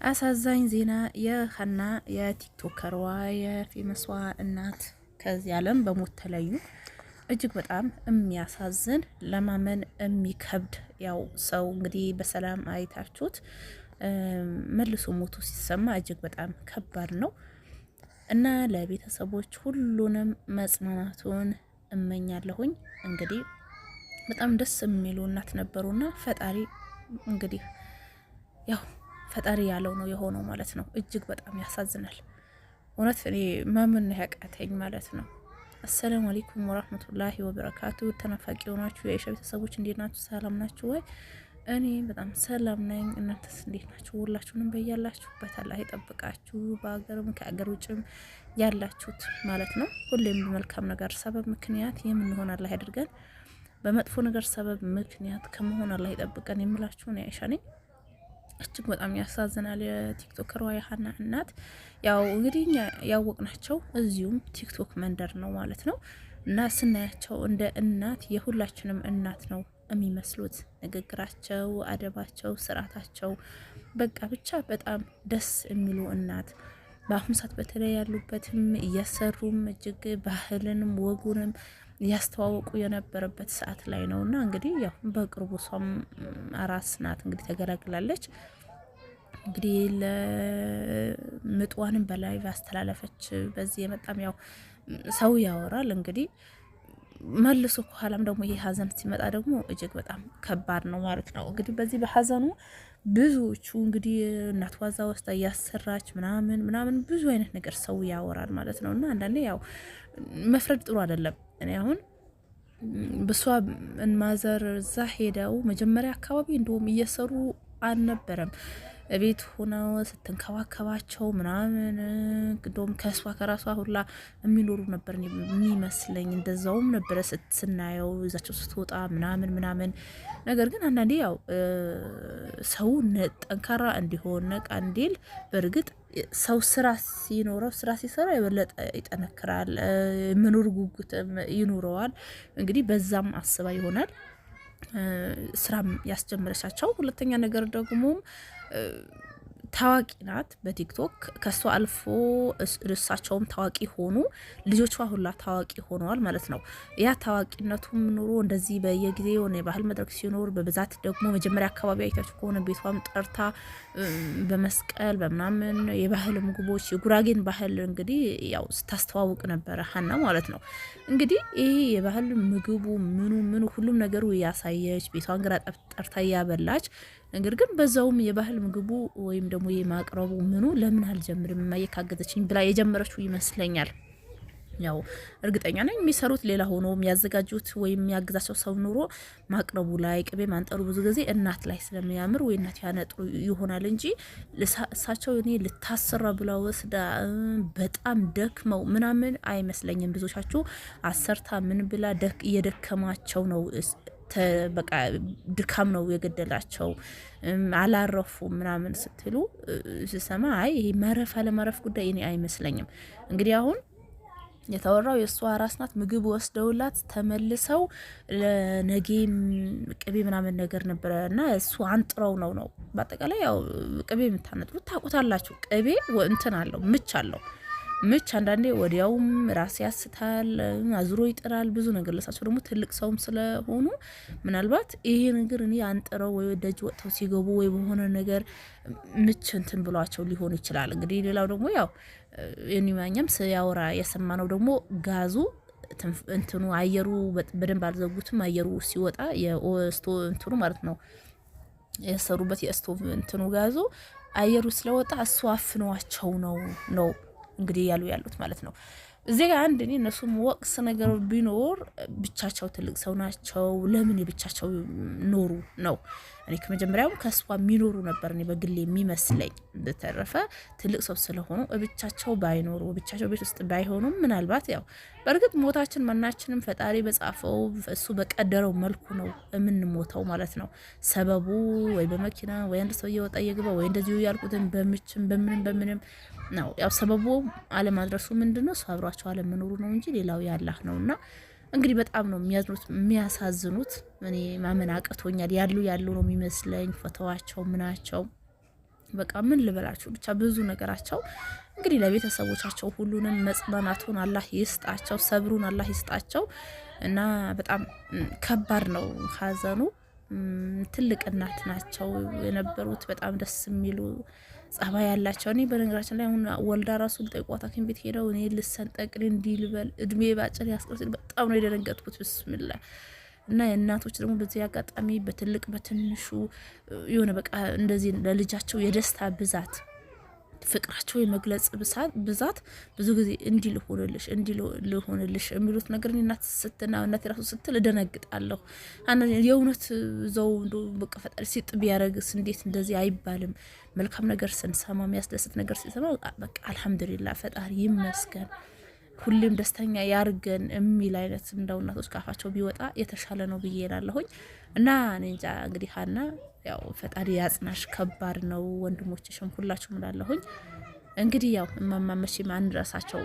አሳዛኝ ዜና የሀና የቲክቶከሯ የፌመስዋ እናት ከዚህ ዓለም በሞት ተለዩ። እጅግ በጣም የሚያሳዝን ለማመን የሚከብድ ያው ሰው እንግዲህ በሰላም አይታችሁት መልሶ ሞቱ ሲሰማ እጅግ በጣም ከባድ ነው እና ለቤተሰቦች ሁሉንም መጽናናቱን እመኛለሁኝ። እንግዲህ በጣም ደስ የሚሉ እናት ነበሩና ፈጣሪ እንግዲህ ያው ፈጣሪ ያለው ነው የሆነው ማለት ነው። እጅግ በጣም ያሳዝናል። እውነት እኔ ማመን ያቃተኝ ማለት ነው። አሰላሙ አለይኩም ወራህመቱላሂ ወበረካቱ። ተናፋቂ ሆናችሁ የአይሻ ቤተሰቦች እንዴት ናችሁ? ሰላም ናችሁ ወይ? እኔ በጣም ሰላም ነኝ። እናንተስ እንዴት ናችሁ? ሁላችሁንም በያላችሁበት አላህ ይጠብቃችሁ። በአገርም ከአገር ውጭም ያላችሁት ማለት ነው። ሁሌም በመልካም ነገር ሰበብ ምክንያት የምንሆን አላህ ያድርገን። በመጥፎ ነገር ሰበብ ምክንያት ከመሆን አላህ ይጠብቀን የምላችሁ ነው አይሻ ነኝ። እጅግ በጣም ያሳዝናል። የቲክቶከሯ የሀና እናት ያው እንግዲህ ያወቅናቸው እዚሁም ቲክቶክ መንደር ነው ማለት ነው እና ስናያቸው እንደ እናት የሁላችንም እናት ነው የሚመስሉት። ንግግራቸው፣ አደባቸው፣ ስርዓታቸው በቃ ብቻ በጣም ደስ የሚሉ እናት በአሁኑ ሰዓት በተለይ ያሉበትም እያሰሩም እጅግ ባህልንም ወጉንም ያስተዋወቁ የነበረበት ሰዓት ላይ ነው እና እንግዲህ ያው በቅርቡ እሷም አራስ ናት እንግዲህ ተገላግላለች። እንግዲህ ለምጥዋንም በላይ ያስተላለፈች በዚህ የመጣም ያው ሰው ያወራል እንግዲህ መልሶ ከኋላም ደግሞ ይሄ ሀዘን ሲመጣ ደግሞ እጅግ በጣም ከባድ ነው ማለት ነው። እንግዲህ በዚህ በሀዘኑ ብዙዎቹ እንግዲህ እናት ዋዛ ውስጥ እያሰራች ምናምን ብዙ አይነት ነገር ሰው ያወራል ማለት ነው እና አንዳንዴ ያው መፍረድ ጥሩ አይደለም። እኔ አሁን በሷ ማዘር እዛ ሄደው መጀመሪያ አካባቢ እንደውም እየሰሩ አልነበረም ቤት ሆነው ስትንከባከባቸው ምናምን እንደውም ከሷ ከራሷ ሁላ የሚኖሩ ነበር የሚመስለኝ። እንደዛውም ነበረ ስናየው እዛቸው ስትወጣ ምናምን ነገር ግን አንዳንዴ ያው ሰው ጠንካራ እንዲሆን ነቃ እንዲል በእርግጥ ሰው ስራ ሲኖረው ስራ ሲሰራ የበለጠ ይጠነክራል፣ መኖር ጉጉት ይኖረዋል። እንግዲህ በዛም አስባ ይሆናል ስራም ያስጀመረቻቸው። ሁለተኛ ነገር ደግሞ ታዋቂ ናት በቲክቶክ ከሷ አልፎ እርሳቸውም ታዋቂ ሆኑ፣ ልጆቿ ሁላ ታዋቂ ሆነዋል ማለት ነው። ያ ታዋቂነቱም ኑሮ እንደዚህ በየጊዜው የባህል መድረክ ሲኖር በብዛት ደግሞ መጀመሪያ አካባቢ አይታችሁ ከሆነ ቤቷም ጠርታ በመስቀል በምናምን የባህል ምግቦች የጉራጌን ባህል እንግዲህ ያው ስታስተዋውቅ ነበረ ሀና ማለት ነው። እንግዲህ ይሄ የባህል ምግቡ ምኑ ሁሉም ነገሩ ያሳየች ቤቷን ግራ ጠርታ ያበላች ነገር ግን በዛውም የባህል ምግቡ ወይም ደግሞ የማቅረቡ ምኑ ለምን አልጀምርም ማየካገዘችኝ ብላ የጀመረችው ይመስለኛል። ያው እርግጠኛ ነኝ የሚሰሩት ሌላ ሆኖ የሚያዘጋጁት ወይም የሚያግዛቸው ሰው ኑሮ ማቅረቡ ላይ ቅቤ ማንጠሩ ብዙ ጊዜ እናት ላይ ስለሚያምር ወይ እናት ያነጥሩ ይሆናል እንጂ እሳቸው እኔ ልታሰራ ብላ ወስዳ በጣም ደክመው ምናምን አይመስለኝም። ብዙዎቻችሁ አሰርታ ምን ብላ እየደከማቸው ነው በቃ ድካም ነው የገደላቸው አላረፉ ምናምን ስትሉ ስሰማ አይ ይሄ ማረፍ አለማረፍ ጉዳይ እኔ አይመስለኝም። እንግዲህ አሁን የተወራው የእሷ አራስ ናት ምግብ ወስደውላት ተመልሰው ለነጌ ቅቤ ምናምን ነገር ነበረ እና እሱ አንጥረው ነው በአጠቃላይ ያው ቅቤ የምታነጥሩት ታውቁታላችሁ። ቅቤ እንትን አለው ምች አንዳንዴ ወዲያውም ራስ ያስታል፣ አዝሮ ይጥራል፣ ብዙ ነገር ለሳቸው ደግሞ ትልቅ ሰውም ስለሆኑ ምናልባት ይሄ ነገር እኔ አንጥረው ወይ ደጅ ወጥተው ሲገቡ ወይ በሆነ ነገር ምች እንትን ብሏቸው ሊሆን ይችላል። እንግዲህ ሌላው ደግሞ ያው የኒማኛም ሲያወራ የሰማነው ደግሞ ጋዙ እንትኑ አየሩ በደንብ አልዘጉትም። አየሩ ሲወጣ የስቶ እንትኑ ማለት ነው የሰሩበት የስቶቭ እንትኑ ጋዙ አየሩ ስለወጣ እሱ አፍነዋቸው ነው እንግዲህ ያሉት ማለት ነው። እዚህ ጋር አንድ እኔ እነሱም ወቅስ ነገር ቢኖር ብቻቸው ትልቅ ሰው ናቸው። ለምን የብቻቸው ኖሩ ነው? እኔ ከመጀመሪያውም ከሷ የሚኖሩ ነበር እኔ በግሌ የሚመስለኝ። በተረፈ ትልቅ ሰው ስለሆኑ ብቻቸው ባይኖሩ ብቻቸው ቤት ውስጥ ባይሆኑም ምናልባት ያው በእርግጥ ሞታችን ማናችንም ፈጣሪ በጻፈው እሱ በቀደረው መልኩ ነው የምንሞተው ማለት ነው። ሰበቡ ወይ በመኪና ወይ አንድ ሰው እየወጣ እየገባ ወይ እንደዚሁ ያልኩትን በምችም በምንም ነው ያው ሰበቡ አለማድረሱ ምንድነው ሰው አብሯቸው አለመኖሩ ነው እንጂ ሌላው ያላህ ነውና እንግዲህ በጣም ነው የሚያዝኑት የሚያሳዝኑት። እኔ ማመን አቅቶኛል። ያሉ ነው የሚመስለኝ ፎቶዋቸው ምናቸው በቃ ምን ልበላችሁ ብቻ ብዙ ነገራቸው እንግዲህ ለቤተሰቦቻቸው ሁሉንም መጽናናቱን አላህ ይስጣቸው፣ ሰብሩን አላህ ይስጣቸው እና በጣም ከባድ ነው ሀዘኑ። ትልቅ እናት ናቸው የነበሩት፣ በጣም ደስ የሚሉ ጸባይ ያላቸው። እኔ በነገራችን ላይ አሁን ወልዳ ራሱ ልጠይቋት ሐኪም ቤት ሄደው እኔ ልሰንጠቅ እንዲህ ልበል እድሜ ባጭር ያስቀርስ በጣም ነው የደነገጥኩት። ብስምላ እና የእናቶች ደግሞ በዚህ አጋጣሚ በትልቅ በትንሹ የሆነ በቃ እንደዚህ ለልጃቸው የደስታ ብዛት ፍቅራቸው የመግለጽ ብዛት ብዙ ጊዜ እንዲህ ልሆንልሽ የሚሉት ነገር እናት ስትና እናት ራሱ ስትል እደነግጣለሁ። የእውነት ዘው በቃ ፈጣሪ ሲጥ ቢያረግስ እንዴት እንደዚህ አይባልም። መልካም ነገር ስንሰማ የሚያስደስት ነገር ሲሰማ በቃ አልሐምዱሊላህ ፈጣሪ ይመስገን ሁሌም ደስተኛ ያርገን የሚል አይነት እንደው እናቶች ካፋቸው ቢወጣ የተሻለ ነው ብዬ እላለሁኝ። እና እኔ እንጃ እንግዲህ ሀና ያው ፈጣሪ ያጽናሽ፣ ከባድ ነው። ወንድሞችሽም ሁላችሁም እላለሁኝ። እንግዲህ ያው እማማ መቼም አንረሳቸው